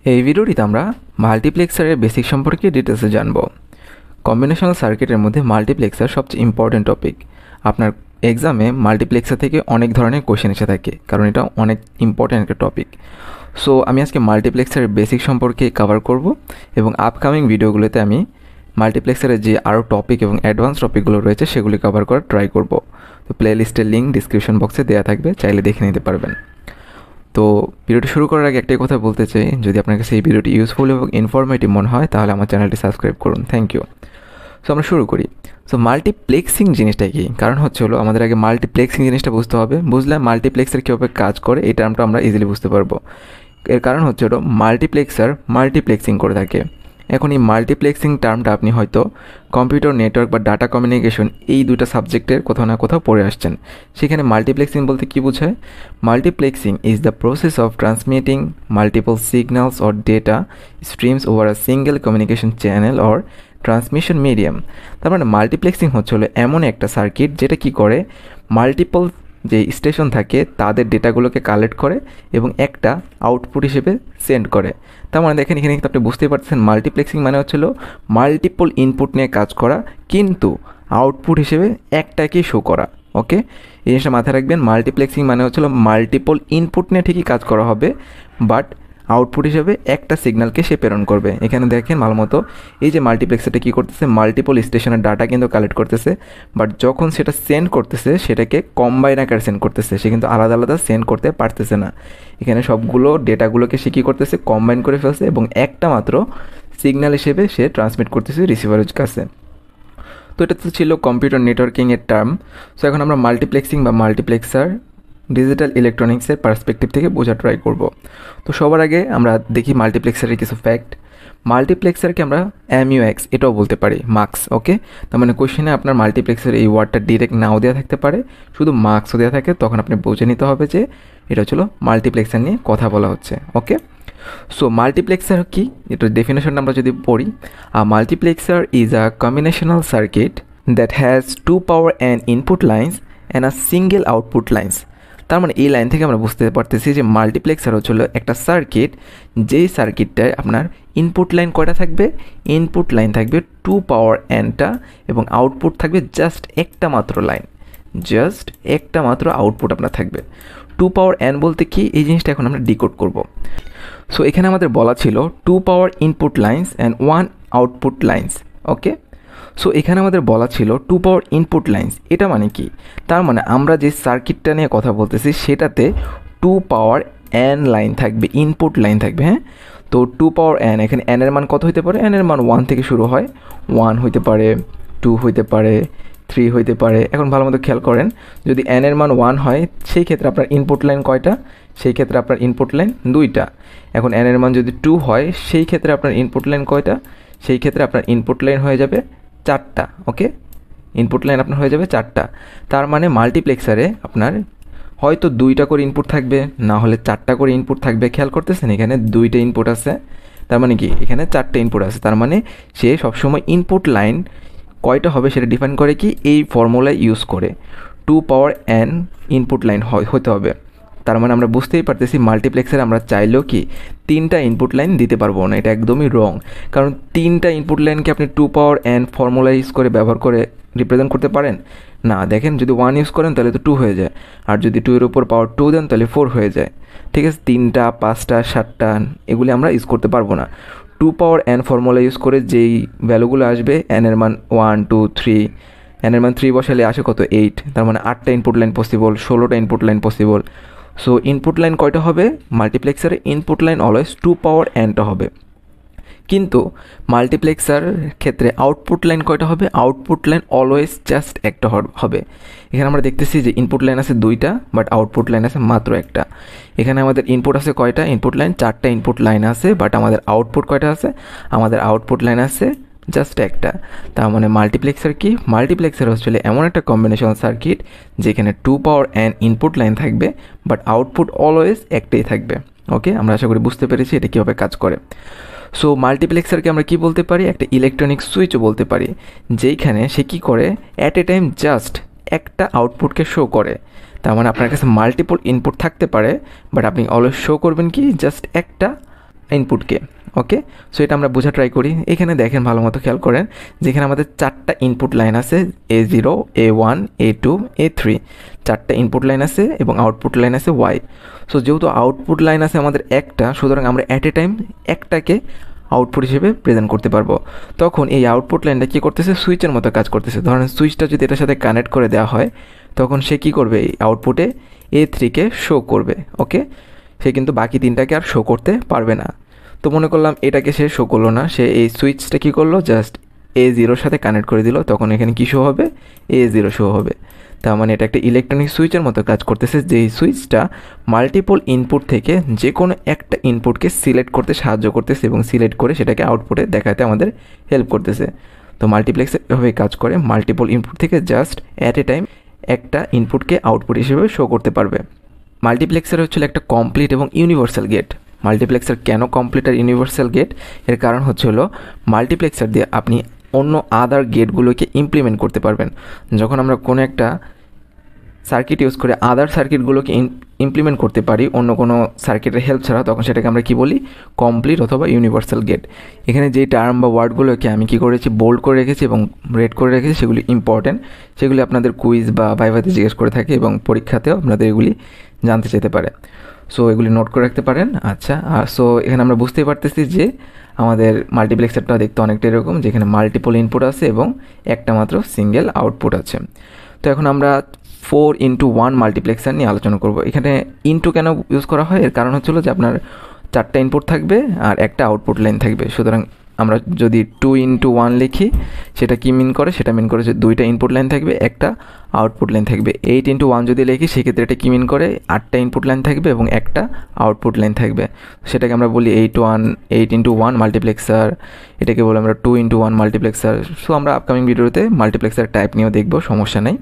এই ভিডিওটিতে আমরা মাল্টিপ্লেক্সারের বেসিক সম্পর্কে ডিটেলসে জানব। কম্বিনেশনাল সার্কিটের মধ্যে মাল্টিপ্লেক্সার সবচেয়ে ইম্পর্টেন্ট টপিক। আপনার এক্সামে মাল্টিপ্লেক্সার থেকে অনেক ধরনের কোশ্চেন এসে থাকে, কারণ এটা অনেক ইম্পর্টেন্ট একটা টপিক। সো আমি আজকে মাল্টিপ্লেক্সারের বেসিক সম্পর্কে কভার করব এবং আপকামিং ভিডিওগুলোতে আমি মাল্টিপ্লেক্সারের যে আরও টপিক এবং অ্যাডভান্স টপিকগুলো রয়েছে সেগুলি কভার করার ট্রাই করব। তো প্লেলিস্টের লিঙ্ক ডিসক্রিপশন বক্সে দেওয়া থাকবে, চাইলে দেখে নিতে পারবেন। তো ভিডিওটি শুরু করার আগে একটাই কথা বলতে চাই, যদি আপনার কাছে এই ভিডিওটি ইউজফুল এবং ইনফরমেটিভ মনে হয় তাহলে আমার চ্যানেলটি সাবস্ক্রাইব করুন। Thank you. সো আমরা শুরু করি। সো মাল্টিপ্লেক্সিং জিনিসটা কি? কারণ হলো আমাদের আগে মাল্টিপ্লেক্সিং জিনিসটা বুঝতে হবে। বুঝলে মাল্টিপ্লেক্সার কীভাবে কাজ করে এই টার্মটা আমরা ইজিলি বুঝতে পারবো। এর কারণ হলো মাল্টিপ্লেক্সার মাল্টিপ্লেক্সিং করে থাকে। এখন এই মাল্টিপ্লেক্সিং টার্মটা আপনি হয়তো কম্পিউটার নেটওয়ার্ক বা ডাটা কমিউনিকেশন এই দুটো সাবজেক্টের কোথাও না কোথাও পড়ে আসছেন। সেখানে মাল্টিপ্লেক্সিং বলতে কী বোঝায়? Multiplexing is the process of transmitting multiple signals or data streams over a single communication channel or transmission medium. তার মানে মাল্টিপ্লেক্সিং হলো এমন একটা সার্কিট যেটা কি করে, মাল্টিপল যে স্টেশন থাকে তাদের ডেটাগুলোকে কালেক্ট করে এবং একটা আউটপুট হিসেবে সেন্ড করে। তার মানে দেখেন এখানে কিন্তু আপনি বুঝতেই পারছেন মাল্টিপ্লেক্সিং মানে মাল্টিপল ইনপুট নিয়ে কাজ করা, কিন্তু আউটপুট হিসেবে একটাকেই শো করা। ওকে, এই জিনিসটা মাথায় রাখবেন। মাল্টিপ্লেক্সিং মানে মাল্টিপল ইনপুট নিয়ে ঠিকই কাজ করা হবে, বাট আউটপুট হিসেবে একটা সিগন্যালকে সে প্রেরণ করবে। এখানে দেখেন ভালো মতো এই যে মাল্টিপ্লেক্সারটা কী করতেছে, মাল্টিপল স্টেশনের ডাটা কিন্তু কালেক্ট করতেছে, বাট যখন সেটা সেন্ড করতেছে সেটাকে কম্বাইন আকারে সেন্ড করতেছে। সে কিন্তু আলাদা আলাদা সেন্ড করতে পারতেছে না। এখানে সবগুলো ডেটাগুলোকে সে কী করতেছে, কম্বাইন করে ফেলছে এবং একটা মাত্র সিগন্যাল হিসেবে সে ট্রান্সমিট করতেছে রিসিভারের কাছে। তো এটা তো ছিল কম্পিউটার নেটওয়ার্কিংয়ের টার্ম। সো এখন আমরা মাল্টিপ্লেক্সিং বা মাল্টিপ্লেক্সার ডিজিটাল ইলেকট্রনিক্সের পার্সপেক্টিভ থেকে বোঝা ট্রাই করব। তো সবার আগে আমরা দেখি মাল্টিপ্লেক্সারের কিছু ফ্যাক্ট। মাল্টিপ্লেক্সারকে আমরা MUX এটাও বলতে পারি, মার্কস। ওকে, তার মানে কোশ্চেনে আপনার মাল্টিপ্লেক্সার এই ওয়ার্ডটা ডিরেক্ট নাও দেওয়া থাকতে পারে, শুধু মার্কসও দেওয়া থাকে, তখন আপনি বুঝে নিতে হবে যে এটা মাল্টিপ্লেক্সার নিয়ে কথা বলা হচ্ছে। ওকে, সো মাল্টিপ্লেক্সার কি, এটার ডেফিনেশনটা আমরা যদি পড়ি, multiplexer is a combinational circuit that has 2 power and input lines and a single output lines। তার মানে এই লাইন থেকে আমরা বুঝতে পারতেছি যে মাল্টিপ্লেক্সার একটা সার্কিট, যেই সার্কিটটায় আপনার ইনপুট লাইন কয়টা থাকবে, ইনপুট লাইন থাকবে 2 power nটা এবং আউটপুট থাকবে জাস্ট একটা মাত্র লাইন, জাস্ট একটা মাত্র আউটপুট আপনার থাকবে। 2 power n বলতে কি, এই জিনিসটা এখন আমরা ডিকোড করব। সো এখানে আমাদের বলা ছিল 2 power input lines and 1 output lines. Okay, so এখানে আমাদের বলা ছিল 2 power ইনপুট লাইন্স। এটা মানে কি? তার মানে আমরা যে সার্কিটটা নিয়ে কথা বলতেছি সেটাতে 2 power n লাইন থাকবে, ইনপুট লাইন থাকবে। হ্যাঁ, তো 2 power n, এখানে n এর মান কত হতে পারে? n এর মান 1 থেকে শুরু হয়, 1 হইতে পারে, 2 হইতে পারে, 3 হইতে পারে। এখন ভালো মতো খেয়াল করেন, যদি n এর মান 1 হয় সেই ক্ষেত্রে আপনার ইনপুট লাইন কয়টা? সেই ক্ষেত্রে আপনার ইনপুট লাইন 2টা। এখন n এর মান যদি 2 হয় সেই ক্ষেত্রে আপনার ইনপুট লাইন কয়টা? সেই ক্ষেত্রে আপনার ইনপুট লাইন হয়ে যাবে 4টা। ওকে, ইনপুট লাইন আপনার হয়ে যাবে 4টা। তার মানে মাল্টিপ্লেক্সারে আপনার হয়তো 2টা করে ইনপুট থাকবে, না হলে 4টা করে ইনপুট থাকবে। খেয়াল করতেছেন এখানে 2টা ইনপুট আছে, তার মানে কি এখানে 4টা ইনপুট আছে। তার মানে সে সবসময় ইনপুট লাইন কয়টা হবে সেটা ডিফাইন করে কি, এই ফর্মুলা ইউজ করে 2 power n ইনপুট লাইন হতে হবে। তার মানে আমরা বুঝতেই পারতেছি মাল্টিপ্লেক্সারে আমরা চাইলেও কি 3টা ইনপুট লাইন দিতে পারবো না, এটা একদমই রং। কারণ 3টা ইনপুট লাইনকে আপনি 2 power n ফর্মুলা ইউজ করে ব্যবহার করে রিপ্রেজেন্ট করতে পারেন না। দেখেন যদি 1 ইউজ করেন তাহলে তো 2 হয়ে যায়, আর যদি 2 এর উপর পাওয়ার 2 দেন তাহলে 4 হয়ে যায়। ঠিক আছে, 3টা, 5টা, 7টা এগুলি আমরা ইউজ করতে পারবো না। 2 power n ফর্মুলা ইউজ করে যেই ভ্যালুগুলো আসবে, n এর মান 1 2 3, n এর মান 3 বসালে আসে কত? 8। তার মানে 8টা ইনপুট লাইন পসিবল, 16টা input line possible. So input line কয়টা হবে মাল্টিপ্লেক্সারে? ইনপুট লাইন অলওয়েজ 2 power nটা হবে। কিন্তু মাল্টিপ্লেক্সার ক্ষেত্রে আউটপুট লাইন কয়টা হবে? আউটপুট লাইন অলওয়েজ জাস্ট একটা হবে। এখানে আমরা দেখতেছি যে ইনপুট লাইন আছে 2টা, বাট আউটপুট লাইন আছে মাত্র একটা। এখানে আমাদের ইনপুট আছে কয়টা? ইনপুট লাইন 4টা ইনপুট লাইন আছে, বাট আমাদের আউটপুট কয়টা আছে? আমাদের আউটপুট লাইন আছে জাস্ট একটা। তার মানে মাল্টিপ্লেক্সার কি? মাল্টিপ্লেক্সার এমন একটা কম্বিনেশন সার্কিট যেখানে 2 power n ইনপুট লাইন থাকবে, বাট আউটপুট অলওয়েজ একটাই থাকবে। ওকে, আমরা আশা করি বুঝতে পেরেছি এটা কীভাবে কাজ করে। সো মাল্টিপ্লেক্সারকে আমরা কি বলতে পারি? একটা ইলেকট্রনিক সুইচও বলতে পারি, যেইখানে সে কী করে, অ্যাট এ টাইম জাস্ট একটা আউটপুটকে শো করে। তার মানে আপনার কাছে মাল্টিপল ইনপুট থাকতে পারে, বাট আপনি অলওয়েজ শো করবেন কি, জাস্ট একটা ইনপুটকে। ওকে, সো এটা আমরা বোঝা ট্রাই করি। এখানে দেখেন ভালো মতো খেয়াল করেন, যেখানে আমাদের 4টা ইনপুট লাইন আছে, A0, A1, A2, A3, 4টা ইনপুট লাইন আছে এবং আউটপুট লাইন আছে Y। সো যেহেতু আউটপুট লাইন আছে আমাদের একটা, সুতরাং আমরা অ্যাট এ টাইম একটাকে আউটপুট হিসেবে প্রেজেন্ট করতে পারবো। তখন এই আউটপুট লাইনটা কী করতেছে, সুইচের মতো কাজ করতেছে। ধরেন সুইচটা যদি এটার সাথে কানেক্ট করে দেওয়া হয়, তখন সে কী করবে, এই আউটপুটে A3কে শো করবে। ওকে, সে কিন্তু বাকি 3টাকে আর শো করতে পারবে না। তো মনে করলাম এটাকে সে শো করলো না, সে এই সুইচটা কী করলো, জাস্ট A0-র সাথে কানেক্ট করে দিল, তখন এখানে কী শো হবে, A0 শো হবে। তার মানে এটা একটা ইলেকট্রনিক সুইচের মতো কাজ করতেছে, যেই সুইচটা মাল্টিপল ইনপুট থেকে যে কোনো একটা ইনপুটকে সিলেক্ট করতে সাহায্য করতেছে এবং সিলেক্ট করে সেটাকে আউটপুটে দেখাতে আমাদের হেল্প করতেছে। তো মাল্টিপ্লেক্সার এভাবে কাজ করে, মাল্টিপল ইনপুট থেকে জাস্ট অ্যাট এ টাইম একটা ইনপুটকে আউটপুট হিসেবে শো করতে পারবে। মাল্টিপ্লেক্সার হচ্ছিল একটা কমপ্লিট এবং ইউনিভার্সাল গেট। মাল্টিপ্লেক্সার কেন কমপ্লিট আর ইউনিভার্সাল গেট, এর কারণ হচ্ছে হলো মাল্টিপ্লেক্সার দিয়ে আপনি অন্য আদার গেটগুলোকে ইমপ্লিমেন্ট করতে পারবেন। যখন আমরা কোনো একটা সার্কিট ইউজ করে আদার সার্কিটগুলোকে ইমপ্লিমেন্ট করতে পারি অন্য কোনো সার্কিটের হেল্প ছাড়া, তখন সেটাকে আমরা কি বলি, কমপ্লিট অথবা ইউনিভার্সাল গেট। এখানে যে টার্ম বা ওয়ার্ডগুলোকে আমি কি করেছি, বোল্ড করে রেখেছি এবং রেড করে রেখেছি, সেগুলি ইম্পর্টেন্ট, সেগুলি আপনাদের কুইজ বা ভাইভাতে জিজ্ঞেস করে থাকে এবং পরীক্ষাতেও আপনাদের এগুলি জানতে চাইতে পারে। সো এগুলি নোট করে রাখতে পারেন। আচ্ছা, সো এখানে আমরা বুঝতেই পারতেছি যে আমাদের মাল্টিপ্লেক্সারটা দেখতে অনেকটা এরকম, যেখানে মাল্টিপল ইনপুট আছে এবং একটা মাত্র সিঙ্গেল আউটপুট আছে। তো এখন আমরা 4x1 মাল্টিপ্লেক্সার নিয়ে আলোচনা করব। এখানে ইনটু কেন ইউজ করা হয়, এর কারণ হচ্ছিল যে আপনার 4টা ইনপুট থাকবে আর একটা আউটপুট লাইন থাকবে। সুতরাং আমরা যদি 2x1 লিখি, সেটা কি মিন করে, সেটা মিন করে যে 2টা ইনপুট লাইন থাকবে, একটা আউটপুট লাইন থাকবে। 8x1 যদি লিখি, সেক্ষেত্রে এটা কি মিন করে, 8টা ইনপুট লাইন থাকবে এবং একটা আউটপুট লাইন থাকবে। সেটাকে আমরা বলি 8x1 মাল্টিপ্লেক্সার, এটাকে বলি আমরা 2x1 মাল্টিপ্লেক্সার। সো আমরা আপকামিং ভিডিওতে মাল্টিপ্লেক্সার টাইপ নিয়েও দেখবো, সমস্যা নেই।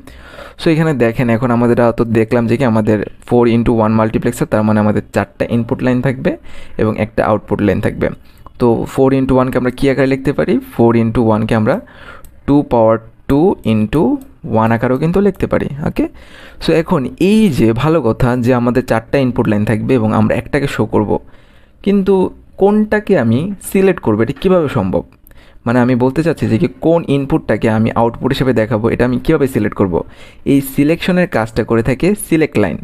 সো এখানে দেখেন, এখন আমাদের তো দেখলাম যে কি আমাদের 4x1 মাল্টিপ্লেক্সার, তার মানে আমাদের 4টা ইনপুট লাইন থাকবে এবং একটা আউটপুট লাইন থাকবে। তো 4x1কে আমরা কী আকারে লিখতে পারি, 4x1কে আমরা 2^2 আকারেও কিন্তু লিখতে পারি। ওকে, সো এখন এই যে ভালো কথা যে আমাদের 4টা ইনপুট লাইন থাকবে এবং আমরা একটাকে শো করব, কিন্তু কোনটাকে আমি সিলেক্ট করবো, এটা কীভাবে সম্ভব? মানে আমি বলতে চাচ্ছি যে কি কোন ইনপুটটাকে আমি আউটপুট হিসেবে দেখাবো, এটা আমি কীভাবে সিলেক্ট করব? এই সিলেকশনের কাজটা করে থাকে সিলেক্ট লাইন।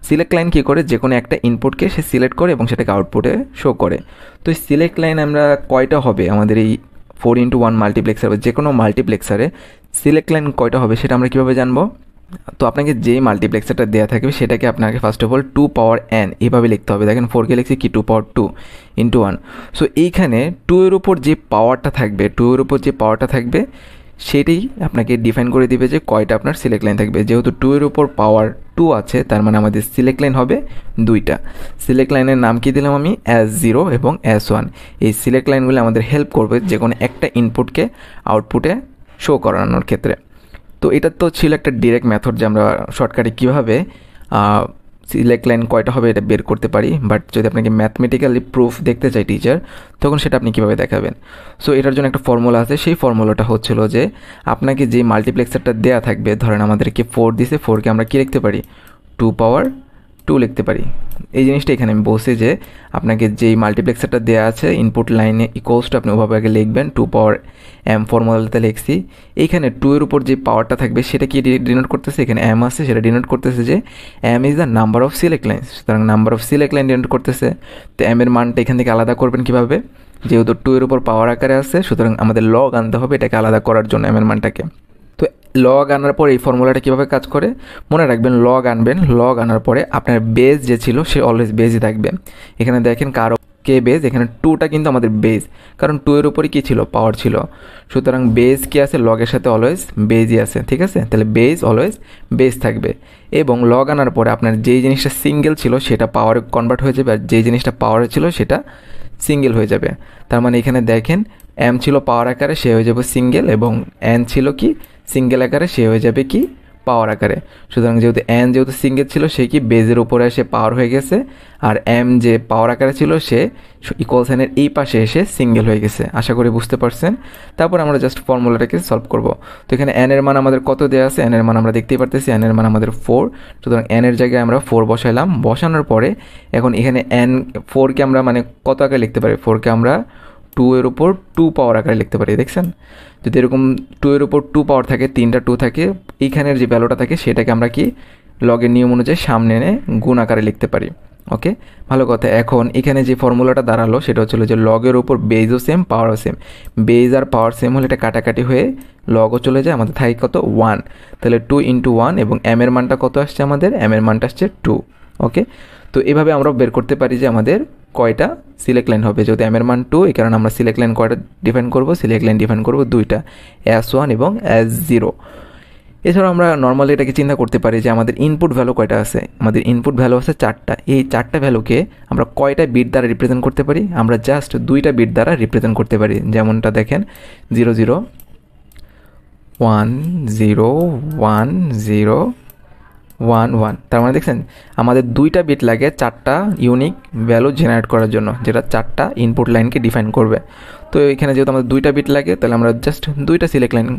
সিলেক্ট লাইন কী করে, যে কোনো একটা ইনপুটকে সে সিলেক্ট করে এবং সেটাকে আউটপুটে শো করে। তো এই সিলেক্ট লাইন আমরা কয়টা হবে আমাদের এই 4x1 মাল্টিপ্লেক্সার বা যে কোনো মাল্টিপ্লেক্সারে সিলেক্ট লাইন কয়টা হবে, সেটা আমরা কীভাবে জানবো? তো আপনাকে যেই মাল্টিপ্লেক্সারটা দেওয়া থাকবে সেটাকে আপনাকে ফার্স্ট অফ অল 2^n এভাবে লিখতে হবে। দেখেন 4কে লিখছি কি 2^2 × 1। সো এইখানে 2 এর উপর যে পাওয়ারটা থাকবে, 2 এর উপর যে পাওয়ারটা থাকবে সেটাই আপনাকে ডিফাইন করে দিবে যে কয়টা আপনার সিলেক্ট লাইন থাকবে। যেহেতু 2 এর উপর পাওয়ার 2 আছে, তার মানে আমাদের সিলেক্ট লাইন হবে 2টা। সিলেক্ট লাইনের নাম কি দিলাম আমি, S0 এবং S1। এই সিলেক্ট লাইনগুলো আমাদের হেল্প করবে যে কোনো একটা ইনপুটকে আউটপুটে শো করানোর ক্ষেত্রে। তো এটা তো ছিল একটা ডিরেক্ট মেথড যে আমরা শর্টকাটে কীভাবে সিলেক্ট লাইন কয়টা হবে এটা বের করতে পারি। বাট যদি আপনাকে ম্যাথমেটিক্যালি প্রুফ দেখতে চাই টিচার, তখন সেটা আপনি কীভাবে দেখাবেন? সো এটার জন্য একটা ফর্মুলা আছে, সেই ফর্মুলাটা হচ্ছিল যে আপনাকে যে মাল্টিপ্লেক্সারটা দেওয়া থাকবে, ধরেন আমাদেরকে 4 দিছে, 4কে আমরা কী লিখতে পারি, 2^2 লিখতে পারি। এই জিনিসটা এখানে আমি বলছি যে আপনাকে যেই মাল্টিপ্লেক্সারটা দেওয়া আছে ইনপুট লাইনে ইকুয়ালস টু আপনি ওভাবে আগে লিখবেন, 2^m ফর্মুলাতে লিখছি। এইখানে 2 এর উপর যে পাওয়ারটা থাকবে সেটা কি ডিনোট করতেছে, এখানে m আছে, সেটা ডিনোট করতেছে যে m is the number of select line. সুতরাং number of select line denote করতেছে। তো m এর মানটা এখান থেকে আলাদা করবেন কীভাবে, যেহেতু 2 এর উপর পাওয়ার আকারে আছে, সুতরাং আমাদের লগ আনতে হবে এটাকে আলাদা করার জন্য m এর মানটাকে। তো লগ আনার পর এই ফর্মুলাটা কীভাবে কাজ করে মনে রাখবেন, লগ আনবেন, লগ আনার পরে আপনার বেজ যে ছিল সে অলওয়েজ বেজই থাকবে। এখানে দেখেন কারো কে বেজ, এখানে 2টা কিন্তু আমাদের বেজ, কারণ 2 এর উপরে কী ছিল, পাওয়ার ছিল। সুতরাং বেজ কি আছে, লগের সাথে অলওয়েজ বেজই আছে, ঠিক আছে? তাহলে বেজ অলওয়েজ বেজ থাকবে। এবং লগ আনার পরে আপনার যেই জিনিসটা সিঙ্গেল ছিল সেটা পাওয়ারে কনভার্ট হয়ে যাবে, আর যেই জিনিসটা পাওয়ারে ছিল সেটা সিঙ্গেল হয়ে যাবে। তার মানে এখানে দেখেন m ছিল পাওয়ার আকারে, সে হয়ে যাবে সিঙ্গেল, এবং n ছিল কি সিঙ্গেল আকারে, সে হয়ে যাবে কি পাওয়ার আকারে। সুতরাং যেহেতু এন যেহেতু সিঙ্গেল ছিল সে কি বেজের উপরে এসে পাওয়ার হয়ে গেছে, আর এম যে পাওয়ার আকারে ছিল সে ইকুয়াল সাইনের এই পাশে এসে সিঙ্গেল হয়ে গেছে। আশা করি বুঝতে পারছেন। তারপর আমরা জাস্ট ফর্মুলাটাকে সলভ করব। তো এখানে এন এর মান আমাদের কত দেওয়া আছে, এন এর মান আমরা দেখতেই পারতেছি, এন এর মান আমাদের 4। সুতরাং এন এর জায়গায় আমরা 4 বসাইলাম। বসানোর পরে এখন এখানে এন 4কে আমরা মানে কত আকারে লিখতে পারি, 4কে আমরা 2 এর উপর 2 পাওয়ার আকারে লিখতে পারি। দেখছেন, যদি এরকম 2 এর উপর 2 পাওয়ার থাকে, 3টা 2 থাকে, এইখানের যে ভ্যালুটা থাকে সেটাকে আমরা কি লগের নিয়ম অনুযায়ী সামনে এনে গুণ আকারে লিখতে পারি। ওকে, ভালো কথা। এখন এখানে যে ফর্মুলাটা দাঁড়ালো সেটা হচ্ছিল যে লগের উপর বেজও সেম পাওয়ারও সেম। বেজ আর পাওয়ার সেম হলে এটা কাটাকাটি হয়ে লগও চলে যায়, আমাদের থাকে কত 1। তাহলে 2 × 1 এবং এম এর মানটা কত আসছে, আমাদের এম এর মানটা আসছে 2। ওকে, তো এভাবে আমরা বের করতে পারি যে আমাদের কয়টা সিলেক্ট লাইন হবে। যদি এম এর মান 2, এই কারণে আমরা সিলেক্ট লাইন কয়টা ডিফাইন করব, সিলেক্ট লাইন ডিফাইন করব 2টা, S1 এবং S0। এছাড়াও আমরা নর্মালি এটাকে চিন্তা করতে পারি যে আমাদের ইনপুট ভ্যালু কয়টা আছে। আমাদের ইনপুট ভ্যালু আছে 4টা। এই 4টা ভ্যালুকে আমরা কয়টা বিট দ্বারা রিপ্রেজেন্ট করতে পারি, আমরা জাস্ট 2টা বিট দ্বারা রিপ্রেজেন্ট করতে পারি। যেমনটা দেখেন 0 0 1 0 1 0 1 1। তার মানে দেখছেন আমাদের 2টা বিট লাগে 4টা ইউনিক ভ্যালু জেনারেট করার জন্য, যেটা 4টা ইনপুট লাইনকে ডিফাইন করবে। তো এখানে যেহেতু আমাদের 2টা বিট লাগে, তাহলে আমরা জাস্ট 2টা সিলেক্ট লাইন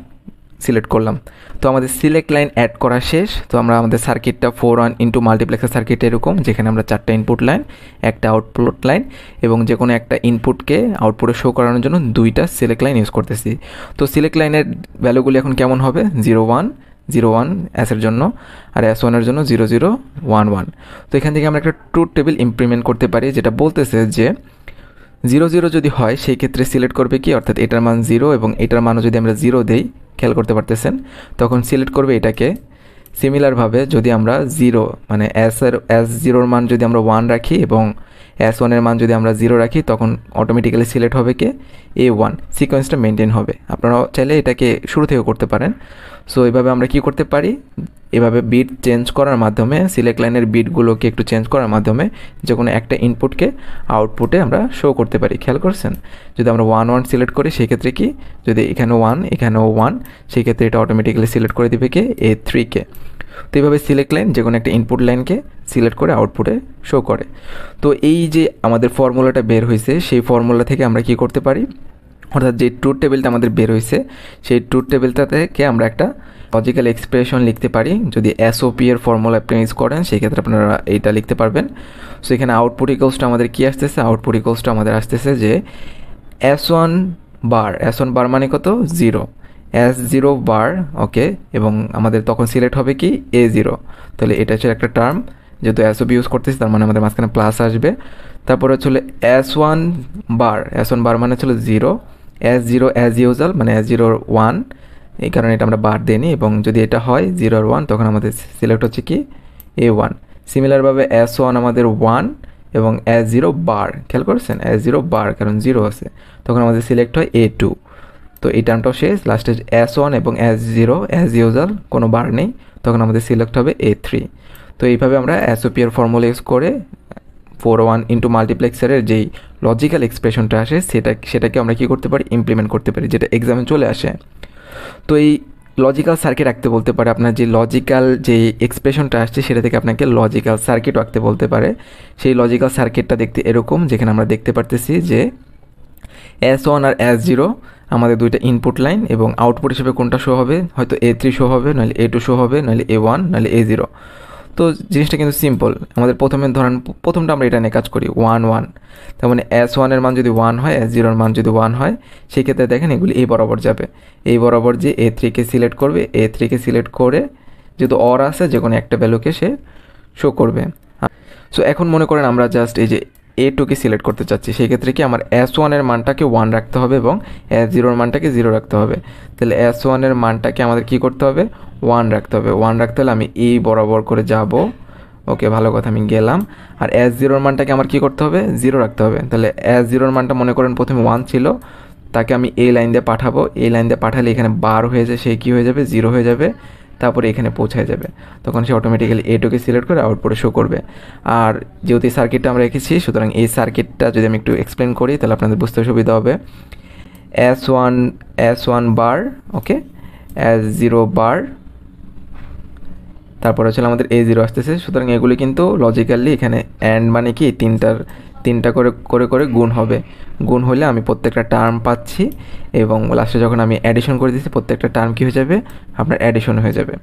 সিলেক্ট করলাম। তো আমাদের সিলেক্ট লাইন অ্যাড করা শেষ। তো আমরা আমাদের সার্কিটটা 4-1 ইন্টু মাল্টিপ্লেক্সার সার্কিট এরকম, যেখানে আমরা 4টা ইনপুট লাইন, একটা আউটপুট লাইন এবং যে কোনো একটা ইনপুটকে আউটপুটে শো করানোর জন্য 2টা সিলেক্ট লাইন ইউজ করতেছি। তো সিলেক্ট লাইনের ভ্যালুগুলি এখন কেমন হবে, 0 1 0 1 এসের জন্য, আর S1 এর জন্য 0 0 1 1। তো এখান থেকে আমরা একটা ট্রুথ টেবিল ইমপ্লিমেন্ট করতে পারি, যেটা বলতেছে যে 0 0 যদি হয় সেই ক্ষেত্রে সিলেক্ট করবে কি, অর্থাৎ এটার মান 0 এবং এটার মানও যদি আমরা 0 দেই, খেয়াল করতে পারতেছেন, তখন সিলেক্ট করবে এটাকে। সিমিলারভাবে যদি আমরা 0 মানে S0 মান যদি আমরা 1 রাখি এবং S1 এর মান যদি আমরা 0 রাখি, তখন অটোমেটিক্যালি সিলেক্ট হবে কি A1। সিকোয়েন্সটা মেনটেন হবে। আপনারা চাইলে এটাকে শুরু থেকে করতে পারেন। সো এভাবে আমরা কি করতে পারি, এভাবে বিট চেঞ্জ করার মাধ্যমে, সিলেক্ট লাইনের বিটগুলোকে একটু চেঞ্জ করার মাধ্যমে যে কোনো একটা ইনপুটকে আউটপুটে আমরা শো করতে পারি। খেয়াল করছেন, যদি আমরা 1 1 সিলেক্ট করি সেক্ষেত্রে কি, যদি এখানে 1 এখানেও 1, সেক্ষেত্রে এটা অটোমেটিক্যালি সিলেক্ট করে দেবে কি A3-কে। তো এইভাবে সিলেক্ট লাইন যে কোনো একটা ইনপুট লাইনকে সিলেক্ট করে আউটপুটে শো করে। তো এই যে আমাদের ফর্মুলাটা বের হয়েছে, সেই ফর্মুলা থেকে আমরা কি করতে পারি, অর্থাৎ যে ট্রুথ টেবিলটা আমাদের বের হয়েছে সেই ট্রুথ টেবিলটা থেকে আমরা একটা লজিক্যাল এক্সপ্রেশন লিখতে পারি। যদি SOP এর ফর্মুলা আপনি ইউজ করেন সেক্ষেত্রে আপনারা এইটা লিখতে পারবেন। সো এখানে আউটপুট ইকুয়ালসটা আমাদের কি আসতেছে, আউটপুট ইকুয়ালসটা আমাদের আসতেছে যে S1 বার, S1 বার মানে কত 0, S0 বার। ওকে, এবং আমাদের তখন সিলেক্ট হবে কি A0। তাহলে এটা হচ্ছে একটা টার্ম, যেহেতু SOP ইউজ করতেছি তার মানে আমাদের মাঝখানে প্লাস আসবে। তারপরে হচ্ছে S1 বার, S1 বার মানে হচ্ছে 0, S0 অ্যাজ ইউজুয়াল মানে S0 1, এই কারণে এটা আমরা বার দিইনি। এবং যদি এটা হয় 0 আর 1 তখন আমাদের সিলেক্ট হচ্ছে কি A1। সিমিলারভাবে S1 আমাদের 1 এবং S0 বার, খেয়াল করেছেন S0 বার কারণ 0 আছে, তখন আমাদের সিলেক্ট হয় A2। তো এই টার্মটাও শেষ। লাস্টে S1 এবং S0 অ্যাজ ইউজুয়াল, কোনো বার নেই, তখন আমাদের সিলেক্ট হবে A3। তো এইভাবে আমরা SOP এর ফর্মুলা ইউজ করে 4-1 ইন্টু মাল্টিপ্লেক্সারের যেই লজিক্যাল এক্সপ্রেশনটা আসে সেটাকে আমরা কি করতে পারি, ইমপ্লিমেন্ট করতে পারি, যেটা এক্সামে চলে আসে। তো এই লজিক্যাল সার্কিট আঁকতে বলতে পারে, আপনার যে লজিক্যাল যে এক্সপ্রেশনটা আসছে সেটা থেকে আপনাকে লজিক্যাল সার্কিটও আঁকতে বলতে পারে। সেই লজিক্যাল সার্কিটটা দেখতে এরকম, যেখানে আমরা দেখতে পারতেছি যে S1 আর S0 আমাদের 2টা ইনপুট লাইন এবং আউটপুট হিসেবে কোনটা শো হবে, হয়তো A3 শো হবে, নাহলে A2 শো হবে, নাহলে A1, নাহলে A0। তো জিনিসটা কিন্তু সিম্পল। আমাদের প্রথমটা আমরা এটা নিয়ে কাজ করি 1 1। তার মানে S1 এর মান যদি 1 হয়, S0 এর মান যদি 1 হয়, সেক্ষেত্রে দেখেন এগুলি এই বরাবর যাবে। এই বরাবর যে A3-কে সিলেক্ট করবে, A3-কে সিলেক্ট করে যেহেতু অর আছে যে কোনো একটা ভ্যালুকে সে শো করবে। সো এখন মনে করেন আমরা জাস্ট এই যে A2-কে সিলেক্ট করতে চাচ্ছি, সেই ক্ষেত্রে কি আমার S1 এর মানটাকে 1 রাখতে হবে এবং S0 এর মানটাকে 0 রাখতে হবে। তাহলে S1 এর মানটাকে আমাদের কি করতে হবে, 1 রাখতে হবে। 1 রাখতে হলে আমি এই বরাবর করে যাব। ওকে, ভালো কথা, আমি গেলাম। আর S0 এর মানটাকে আমার কি করতে হবে, 0 রাখতে হবে। তাহলে S0 এর মানটা মনে করেন প্রথমে 1 ছিল, তাকে আমি এই লাইন দিয়ে পাঠাবো। এই লাইন দিয়ে পাঠালে এখানে বার হয়ে যায়, সে কী হয়ে যাবে, 0 হয়ে যাবে। তারপরে এখানে পৌঁছায় যাবে, তখন সে অটোমেটিক্যালি A2-কে সিলেক্ট করে আউটপুটে শো করবে। আর যেহেতু এই সার্কিটটা আমরা রেখেছি, সুতরাং এই সার্কিটটা যদি আমি একটু এক্সপ্লেন করি তাহলে আপনাদের বুঝতে সুবিধা হবে। S1 বার, ওকে, S0 বার, তারপর হচ্ছে আমাদের A0 আসতেছে। সুতরাং এগুলি কিন্তু লজিক্যালি এখানে অ্যান্ড মানে কি তিনটা করে করে করে গুণ হবে। গুণ হলে আমি প্রত্যেকটা টার্ম পাচ্ছি এবং লাস্টে যখন আমি অ্যাডিশন করে দিচ্ছি প্রত্যেকটা টার্ম কী হয়ে যাবে, আপনার অ্যাডিশন হয়ে যাবে।